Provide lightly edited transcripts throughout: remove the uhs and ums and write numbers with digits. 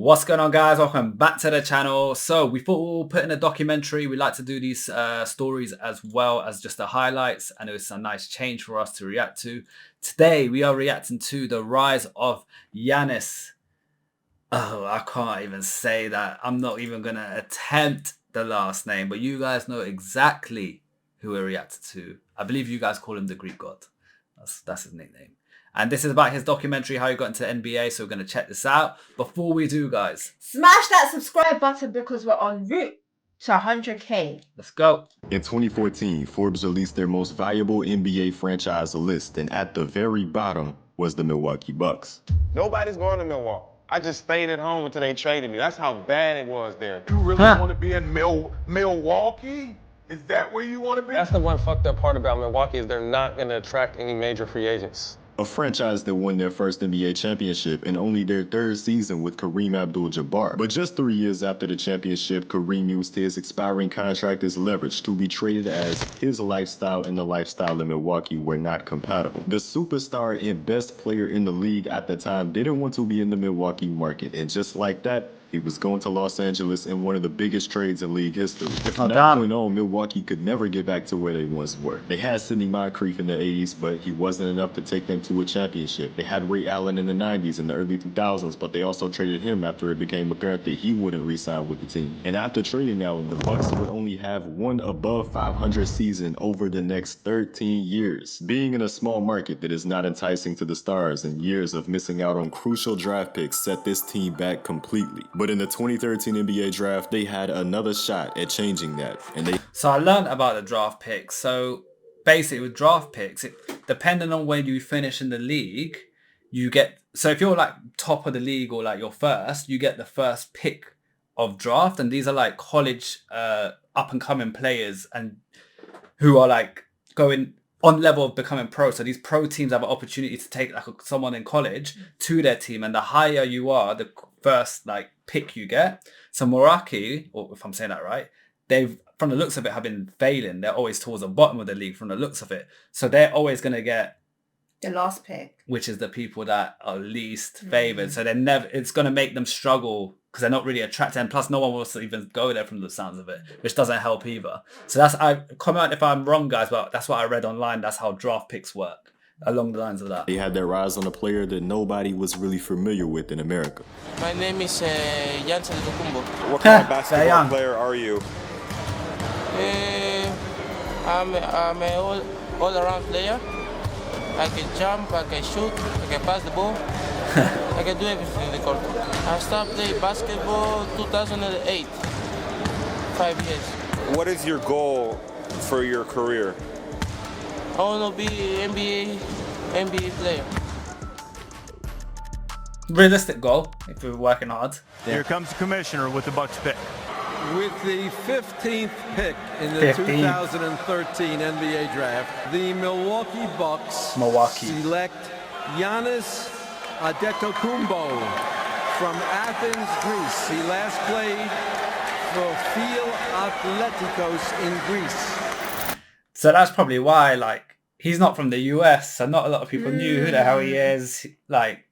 What's going on, guys? Welcome back to the channel. So we thought we'll put in a documentary. We like to do these stories as well as just the highlights, and it was a nice change for us to react to. Today we are reacting to the rise of Yanis. Oh, I can't even say that. I'm not even gonna attempt the last name, but you guys know exactly who we're reacting to. I believe you guys call him the Greek god. That's his nickname. And this is about his documentary, how he got into the NBA. So we're going to check this out. Before we do, guys, smash that subscribe button because we're en route to 100K. Let's go. In 2014, Forbes released their most valuable NBA franchise list, and at the very bottom was the Milwaukee Bucks. Nobody's going to Milwaukee. I just stayed at home until they traded me. That's how bad it was there. You really want to be in Milwaukee? Is that where you want to be? That's the one fucked up part about Milwaukee is they're not going to attract any major free agents. A franchise that won their first NBA championship in only their third season with Kareem Abdul-Jabbar. But just 3 years after the championship, Kareem used his expiring contract as leverage to be traded as his lifestyle and the lifestyle in Milwaukee were not compatible. The superstar and best player in the league at the time didn't want to be in the Milwaukee market, and just like that, he was going to Los Angeles in one of the biggest trades in league history. From that point on, Milwaukee could never get back to where they once were. They had Sidney Moncrief in the 80s, but he wasn't enough to take them to a championship. They had Ray Allen in the 90s and the early 2000s, but they also traded him after it became apparent that he wouldn't re-sign with the team. And after trading Allen, the Bucks would only have one above 500 season over the next 13 years. Being in a small market that is not enticing to the stars and years of missing out on crucial draft picks set this team back completely. But in the 2013 NBA draft, they had another shot at changing that. So I learned about the draft picks. So basically with draft picks, depending on where you finish in the league, you get, so if you're like top of the league or like you're first, you get the first pick of draft. And these are like college up and coming players and who are like going on level of becoming pro. So these pro teams have an opportunity to take like someone in college to their team, and the higher you are, the first like pick you get. So Milwaukee, or if I'm saying that right, they've, from the looks of it, have been failing. They're always towards the bottom of the league from the looks of it. So they're always going to get The last pick, which is the people that are least favored. So they're never, it's going to make them struggle because they're not really attracted. And plus no one wants to even go there from the sounds of it, which doesn't help either. So that's, I comment if I'm wrong, guys, but that's what I read online. That's how draft picks work, along the lines of that. They had their rise on a player that nobody was really familiar with in America. My name is Giannis Antetokounmpo. What kind of basketball player are you? I'm an all-around player. I can jump, I can shoot, I can pass the ball. I can do everything in the court. I started playing basketball 2008, 5 years. What is your goal for your career? I want to be NBA player. Realistic goal if we're working hard. Here comes the commissioner with the Bucks pick. With the 15th pick in the 2013 NBA draft, the Milwaukee Bucks select Giannis Antetokounmpo from Athens, Greece. He last played for Fil Atletikos in Greece. So that's probably why, like, he's not from the US, so not a lot of people knew who the hell he is. Like,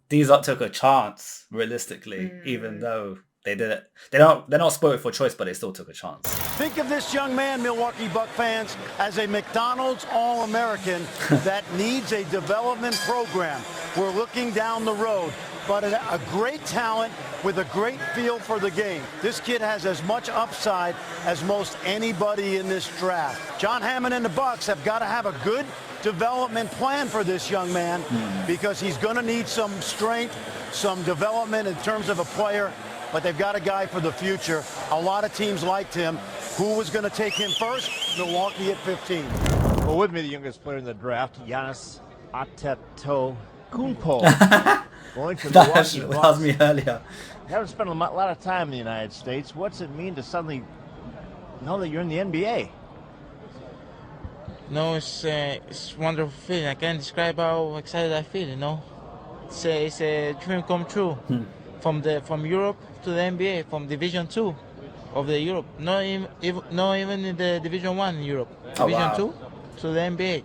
these lot took a chance, realistically, even though they did it. They're not spoiled for choice, but they still took a chance. Think of this young man, Milwaukee Buck fans, as a McDonald's All-American that needs a development program. We're looking down the road, but a great talent with a great feel for the game. This kid has as much upside as most anybody in this draft. John Hammond and the Bucks have got to have a good development plan for this young man because he's going to need some strength, some development in terms of a player. But they've got a guy for the future. A lot of teams liked him. Who was going to take him first? Milwaukee at 15. Well, with me, the youngest player in the draft, Giannis Antetokounmpo. Going to That Milwaukee was me earlier. You haven't spent a lot of time in the United States. What's it mean to suddenly know that you're in the NBA? No, it's a wonderful feeling. I can't describe how excited I feel, you know. It's a dream come true. From Europe to the NBA, from Division 2 of the Europe, not even in the Division 1 in Europe, Division 2 to the NBA.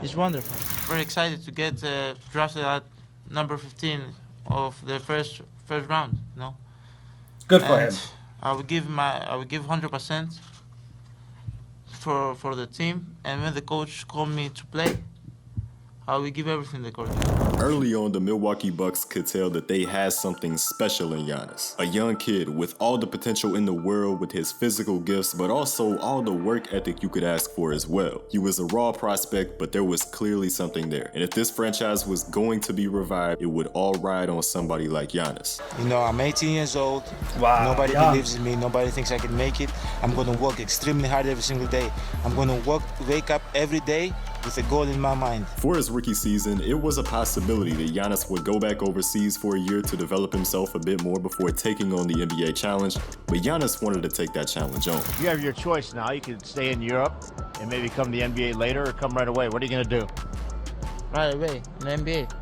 It's wonderful. Very excited to get drafted at number 15 of the first round. You know. Good for him. I would give 100% for the team, and when the coach called me to play, I will give everything the coach. Early on, the Milwaukee Bucks could tell that they had something special in Giannis. A young kid with all the potential in the world with his physical gifts, but also all the work ethic you could ask for as well. He was a raw prospect, but there was clearly something there. And if this franchise was going to be revived, it would all ride on somebody like Giannis. You know, I'm 18 years old. Wow. Nobody believes in me. Nobody thinks I can make it. I'm going to work extremely hard every single day. I'm going to wake up every day with a goal in my mind. For his rookie season, it was a possibility that Giannis would go back overseas for a year to develop himself a bit more before taking on the NBA challenge, but Giannis wanted to take that challenge on. You have your choice now. You can stay in Europe and maybe come to the NBA later or come right away. What are you going to do? Right away, in the NBA.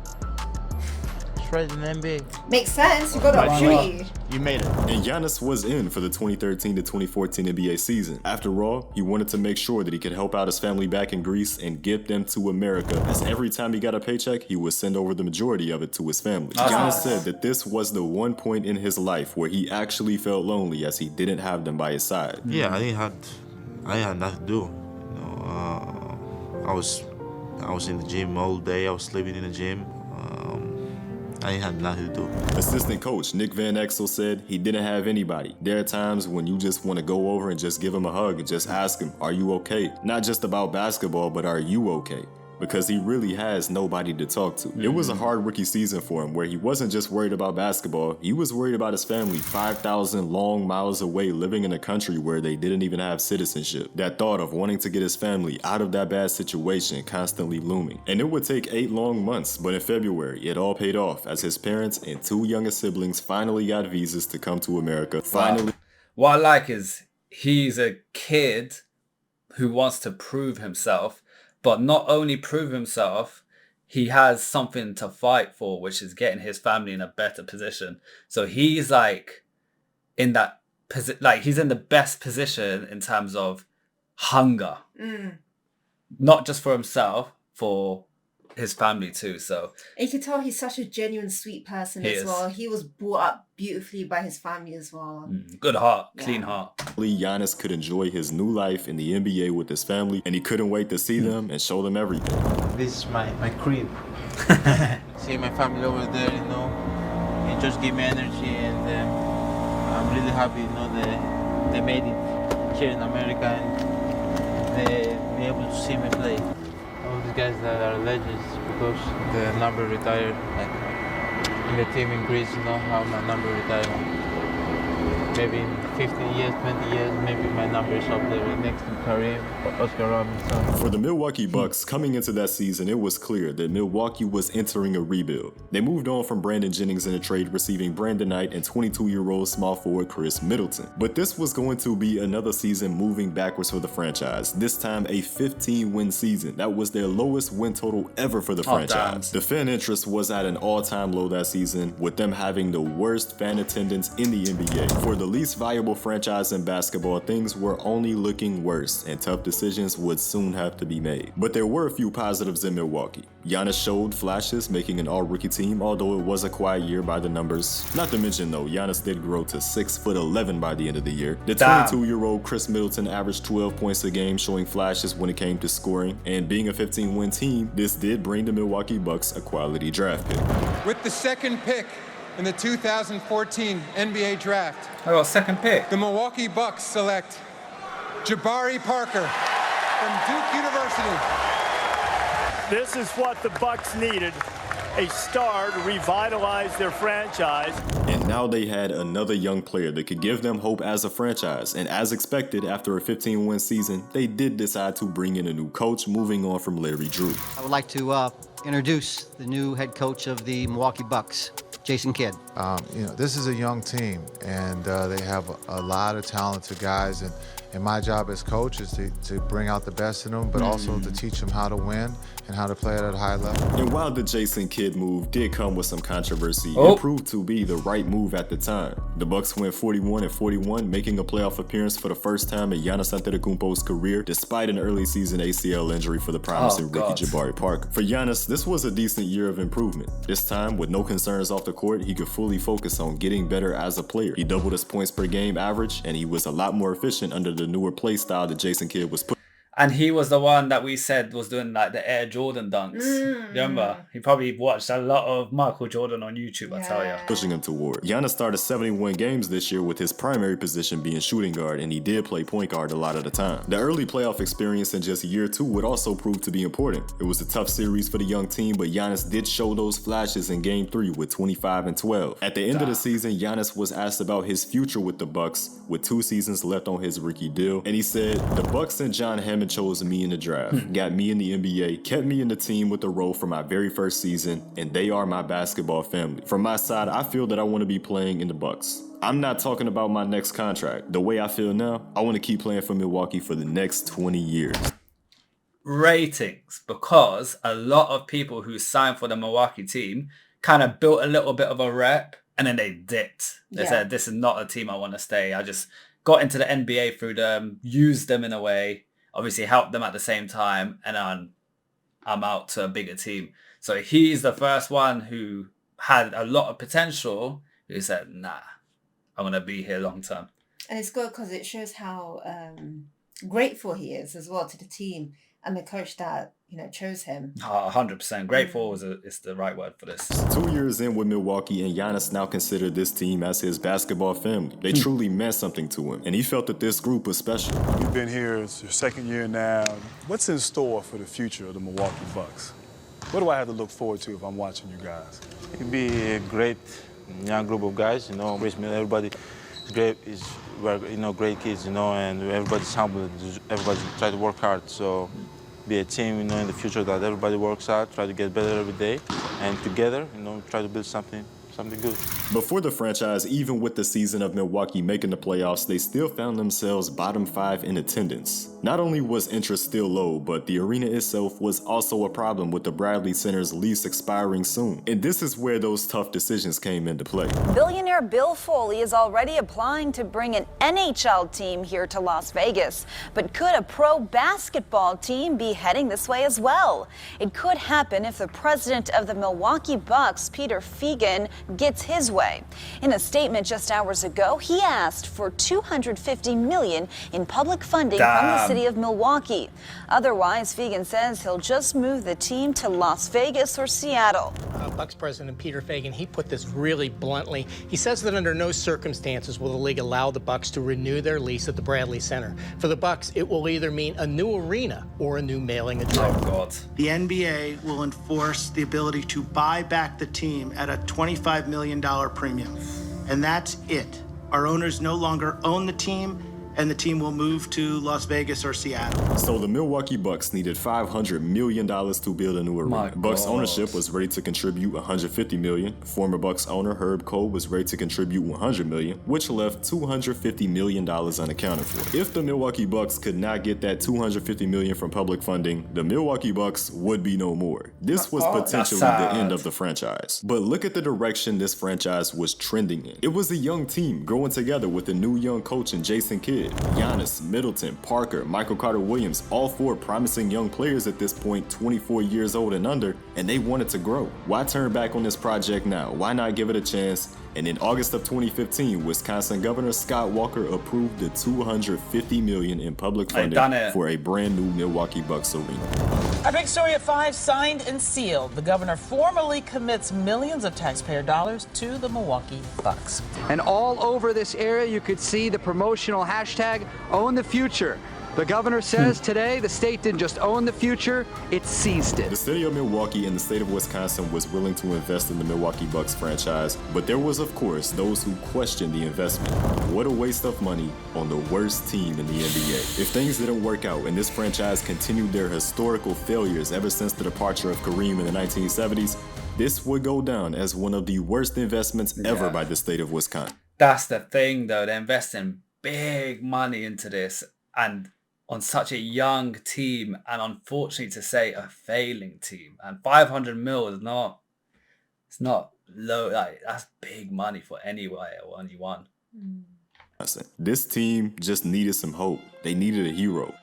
Straight in the NBA. Makes sense. You got the opportunity. You made it. And Giannis was in for the 2013 to 2014 NBA season. After all, he wanted to make sure that he could help out his family back in Greece and get them to America, as every time he got a paycheck, he would send over the majority of it to his family. Giannis said that this was the one point in his life where he actually felt lonely as he didn't have them by his side. Yeah, I had nothing to do. You know, I was in the gym all day. I was sleeping in the gym. I had nothing to do. Assistant coach Nick Van Exel said he didn't have anybody. There are times when you just want to go over and just give him a hug and just ask him, are you okay? Not just about basketball, but are you okay? Because he really has nobody to talk to. It was a hard rookie season for him where he wasn't just worried about basketball, he was worried about his family 5,000 long miles away living in a country where they didn't even have citizenship. That thought of wanting to get his family out of that bad situation constantly looming. And it would take 8 long months, but in February, it all paid off as his parents and 2 younger siblings finally got visas to come to America. What I like is he's a kid who wants to prove himself, but not only prove himself, he has something to fight for, which is getting his family in a better position. So he's like in that he's in the best position in terms of hunger, not just for himself, for his family too. So and you can tell he's such a genuine, sweet person as well. He was brought up beautifully by his family as well. Good heart, clean heart. Giannis could enjoy his new life in the NBA with his family, and he couldn't wait to see them and show them everything. This is my crib. See my family over there, you know, it just give me energy, and I'm really happy, you know, they made it here in America, and they be able to see me play. All these guys that are legends because the number retired, like in the team in Greece, you know how my number retired. Maybe in 15 years, 20 years, maybe my number is up there next to Kareem, Oscar Robinson. For the Milwaukee Bucks, coming into that season, it was clear that Milwaukee was entering a rebuild. They moved on from Brandon Jennings in a trade, receiving Brandon Knight and 22-year-old small forward Chris Middleton. But this was going to be another season moving backwards for the franchise, this time a 15-win season. That was their lowest win total ever for the franchise. The fan interest was at an all-time low that season, with them having the worst fan attendance in the NBA. For the least valuable franchise in basketball, things were only looking worse, and tough decisions would soon have to be made. But there were a few positives in Milwaukee. Giannis showed flashes, making an all-rookie team, although it was a quiet year by the numbers. Not to mention though, Giannis did grow to 6'11" by the end of the year. The 22-year-old Chris Middleton averaged 12 points a game, showing flashes when it came to scoring, and being a 15-win team, this did bring the Milwaukee Bucks a quality draft pick. With the second pick in the 2014 NBA draft, I got second pick. The Milwaukee Bucks select Jabari Parker from Duke University. This is what the Bucks needed, a star to revitalize their franchise. And now they had another young player that could give them hope as a franchise. And as expected, after a 15-win season, they did decide to bring in a new coach, moving on from Larry Drew. I would like to introduce the new head coach of the Milwaukee Bucks, Jason Kidd. You know, this is a young team, and they have a lot of talented guys, And my job as coach is to bring out the best in them, but also to teach them how to win and how to play at a high level. And while the Jason Kidd move did come with some controversy, it proved to be the right move at the time. The Bucks went 41-41, making a playoff appearance for the first time in Giannis Antetokounmpo's career, despite an early season ACL injury for the promising rookie Jabari Parker. For Giannis, this was a decent year of improvement. This time, with no concerns off the court, he could fully focus on getting better as a player. He doubled his points per game average, and he was a lot more efficient under the newer play style that Jason Kidd was put. And he was the one that we said was doing like the Air Jordan dunks. Remember? He probably watched a lot of Michael Jordan on YouTube, I tell you. Pushing him toward. Giannis started 71 games this year with his primary position being shooting guard, and he did play point guard a lot of the time. The early playoff experience in just year 2 would also prove to be important. It was a tough series for the young team, but Giannis did show those flashes in game 3 with 25 and 12. At the end of the season, Giannis was asked about his future with the Bucks, with 2 seasons left on his rookie deal, and he said, "The Bucks and John Hammond chose me in the draft, got me in the NBA, kept me in the team with the role for my very first season, and they are my basketball family. From my side, I feel that I want to be playing in the Bucks. I'm not talking about my next contract. The way I feel now, I want to keep playing for Milwaukee for the next 20 years. Ratings, because a lot of people who signed for the Milwaukee team kind of built a little bit of a rep and then they dipped. They said, this is not a team I want to stay. I just got into the NBA through them, used them in a way, obviously helped them at the same time, and I'm out to a bigger team. So he's the first one who had a lot of potential who said, nah, I'm going to be here long term. And it's good because it shows how grateful he is as well to the team and the coach that, chose him. 100%. Grateful is the right word for this. 2 years in with Milwaukee, and Giannis now considered this team as his basketball family. They truly meant something to him, and he felt that this group was special. You've been here, it's your second year now. What's in store for the future of the Milwaukee Bucks? What do I have to look forward to if I'm watching you guys? It could be a great young group of guys, everybody is great, great kids, and everybody's humble, everybody try to work hard, so be a team, in the future that everybody works hard, try to get better every day, and together, try to build something good. Before the franchise, even with the season of Milwaukee making the playoffs, they still found themselves bottom 5 in attendance. Not only was interest still low, but the arena itself was also a problem with the Bradley Center's lease expiring soon. And this is where those tough decisions came into play. Billionaire Bill Foley is already applying to bring an NHL team here to Las Vegas. But could a pro basketball team be heading this way as well? It could happen if the president of the Milwaukee Bucks, Peter Feigin, gets his way. In a statement just hours ago, he asked for $250 million in public funding from the city of Milwaukee. Otherwise, Feigin says he'll just move the team to Las Vegas or Seattle. Bucks president Peter Feigin, he put this really bluntly. He says that under no circumstances will the league allow the Bucks to renew their lease at the Bradley Center. For the Bucks, it will either mean a new arena or a new mailing address. Oh, God. The NBA will enforce the ability to buy back the team at a $25 million premium. And that's it. Our owners no longer own the team, and the team will move to Las Vegas or Seattle. So the Milwaukee Bucks needed $500 million to build a new arena. Bucks ownership was ready to contribute $150 million. Former Bucks owner Herb Cole was ready to contribute $100 million, which left $250 million unaccounted for. If the Milwaukee Bucks could not get that $250 million from public funding, the Milwaukee Bucks would be no more. This was potentially the end of the franchise. But look at the direction this franchise was trending in. It was a young team growing together with a new young coach in Jason Kidd. Giannis, Middleton, Parker, Michael Carter-Williams, all 4 promising young players at this point, 24 years old and under, and they wanted to grow. Why turn back on this project now? Why not give it a chance? And in August of 2015, Wisconsin Governor Scott Walker approved the $250 million in public funding for a brand new Milwaukee Bucks arena. Our big story at 5, signed and sealed. The governor formally commits millions of taxpayer dollars to the Milwaukee Bucks. And all over this area, you could see the promotional hashtag Own the Future. The governor says today the state didn't just own the future, it seized it. The city of Milwaukee and the state of Wisconsin was willing to invest in the Milwaukee Bucks franchise, but there was, of course, those who questioned the investment. What a waste of money on the worst team in the NBA. If things didn't work out and this franchise continued their historical failures ever since the departure of Kareem in the 1970s, this would go down as one of the worst investments ever by the state of Wisconsin. That's the thing, though. They're investing big money into this. and on such a young team, and unfortunately to say, a failing team. And 500 mil is not, it's not low. Like, that's big money for anywhere or anyone. This team just needed some hope. They needed a hero.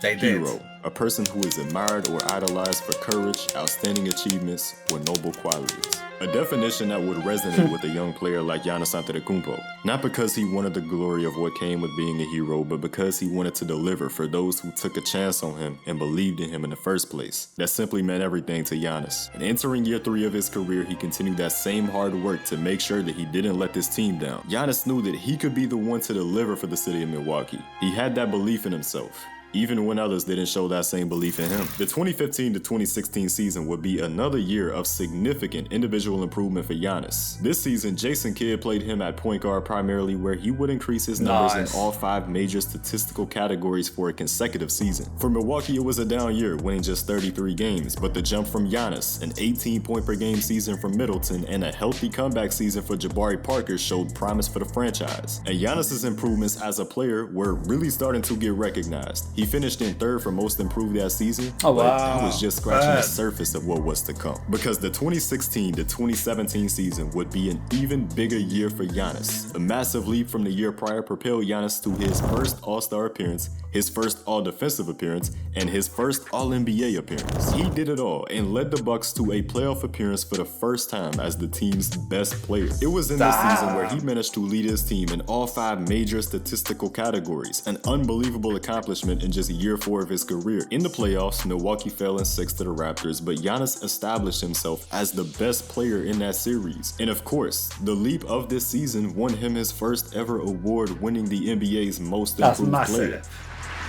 They did. Hero, a person who is admired or idolized for courage, outstanding achievements, or noble qualities. A definition that would resonate with a young player like Giannis Antetokounmpo. Not because he wanted the glory of what came with being a hero, but because he wanted to deliver for those who took a chance on him and believed in him in the first place. That simply meant everything to Giannis. And entering year 3 of his career, he continued that same hard work to make sure that he didn't let this team down. Giannis knew that he could be the one to deliver for the city of Milwaukee. He had that belief in himself, even when others didn't show that same belief in him. The 2015 to 2016 season would be another year of significant individual improvement for Giannis. This season, Jason Kidd played him at point guard primarily, where he would increase his numbers in all 5 major statistical categories for a consecutive season. For Milwaukee, it was a down year, winning just 33 games, but the jump from Giannis, an 18-point-per-game season from Middleton, and a healthy comeback season for Jabari Parker showed promise for the franchise. And Giannis's improvements as a player were really starting to get recognized. He finished in 3rd for most improved that season, but that was just scratching the surface of what was to come. Because the 2016 to 2017 season would be an even bigger year for Giannis. A massive leap from the year prior propelled Giannis to his first All-Star appearance, his first All-Defensive appearance, and his first All-NBA appearance. He did it all and led the Bucks to a playoff appearance for the first time as the team's best player. It was in this season where he managed to lead his team in all 5 major statistical categories, an unbelievable accomplishment in just year 4 of his career. In the playoffs, Milwaukee fell in 6 to the Raptors, but Giannis established himself as the best player in that series. And of course, the leap of this season won him his first ever award, winning the NBA's most improved player.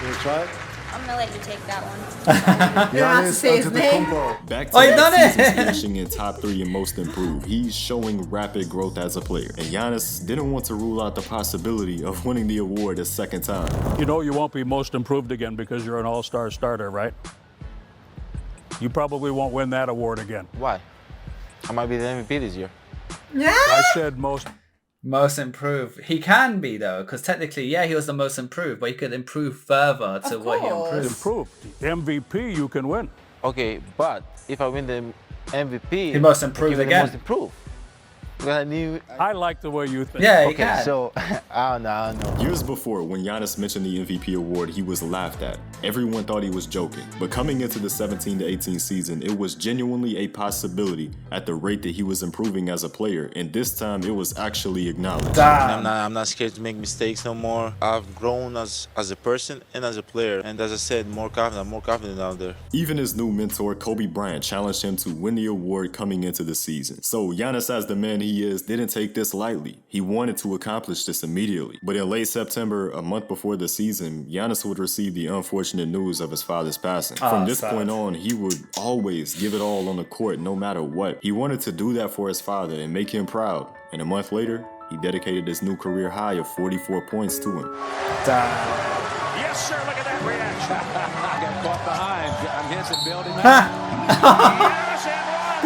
You wanna try it? I'm gonna let you take that one. You don't have to say his name. Back to back seasons finishing in top 3 and most improved. He's showing rapid growth as a player. And Giannis didn't want to rule out the possibility of winning the award a second time. You know you won't be most improved again because you're an all-star starter, right? You probably won't win that award again. Why? I might be the MVP this year. Yeah. I said most improved. He can be, though, because technically, yeah, he was the most improved, but he could improve further to what he improved. MVP, you can win. Okay, but if I win the MVP, he must improve again. Most improved. I like the way you think. Yeah, okay, can. So I don't know. Years before, when Giannis mentioned the MVP award, he was laughed at. Everyone thought he was joking. But coming into the 17 to 18 season, it was genuinely a possibility at the rate that he was improving as a player, and this time it was actually acknowledged. I'm not scared to make mistakes no more. I've grown as a person and as a player, and as I said, more confident out there. Even his new mentor, Kobe Bryant, challenged him to win the award coming into the season. So Giannis, as the man he is, didn't take this lightly. He wanted to accomplish this immediately. But in late September, a month before the season, Giannis would receive the unfortunate news of his father's passing. From this point on, he would always give it all on the court no matter what. He wanted to do that for his father and make him proud. And a month later, he dedicated his new career high of 44 points to him. Yes, sir. Look at that reaction. I got caught behind. I'm hitting building.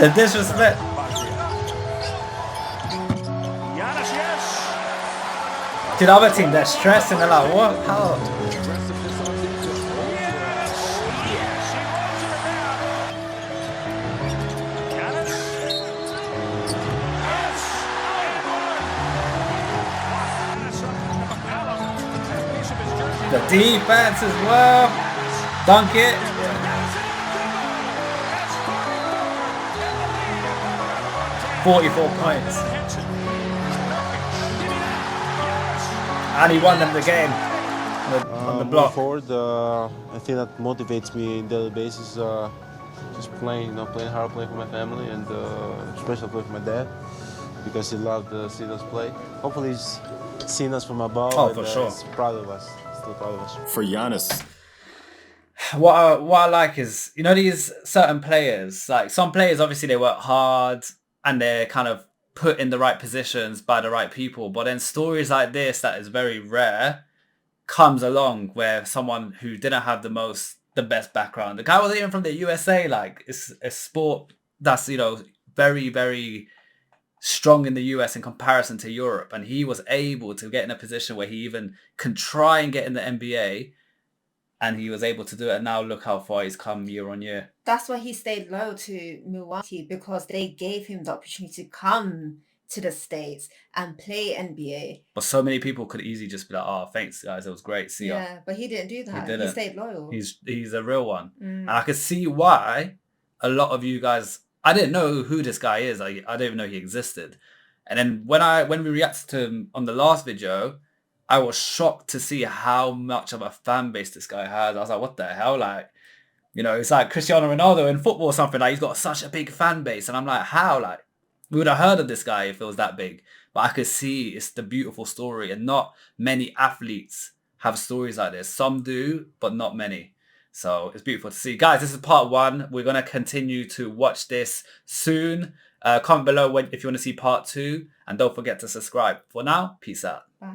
The disrespect. Giannis, yes. To the other team, they're stressing. They're like, what? How? The defense as well. Dunk it. 44 points. And he won them the game on the block. Moving forward, I think that motivates me on a daily basis. Just playing, playing hard, playing for my family, and especially playing for my dad because he loved seeing us play. Hopefully, he's seen us from above. Oh, and, for sure. He's proud of us. Still proud of us. For Giannis, what I like is, these certain players, like some players, obviously they work hard and they're kind of put in the right positions by the right people. But then stories like this, that is very rare, comes along where someone who didn't have the best background, the guy wasn't even from the USA, like it's a sport that's, very, very strong in the US in comparison to Europe, and he was able to get in a position where he even can try and get in the NBA, and he was able to do it. And now look how far he's come year on year. That's why he stayed loyal to Milwaukee, because they gave him the opportunity to come to the States and play NBA. But so many people could easily just be like, oh, thanks guys, it was great, see ya. Yeah, but he didn't do that. He didn't. He stayed loyal. He's a real one. Mm. And I could see why a lot of you guys, I didn't know who this guy is. I didn't even know he existed. And then when we reacted to him on the last video, I was shocked to see how much of a fan base this guy has. I was like, what the hell? Like, you know, it's like Cristiano Ronaldo in football or something. Like, he's got such a big fan base. And I'm like, how? Like, we would have heard of this guy if it was that big. But I could see it's the beautiful story. And not many athletes have stories like this. Some do, but not many. So it's beautiful to see. Guys, this is part 1. We're going to continue to watch this soon. Comment below if you want to see part 2. And don't forget to subscribe. For now, peace out. Bye.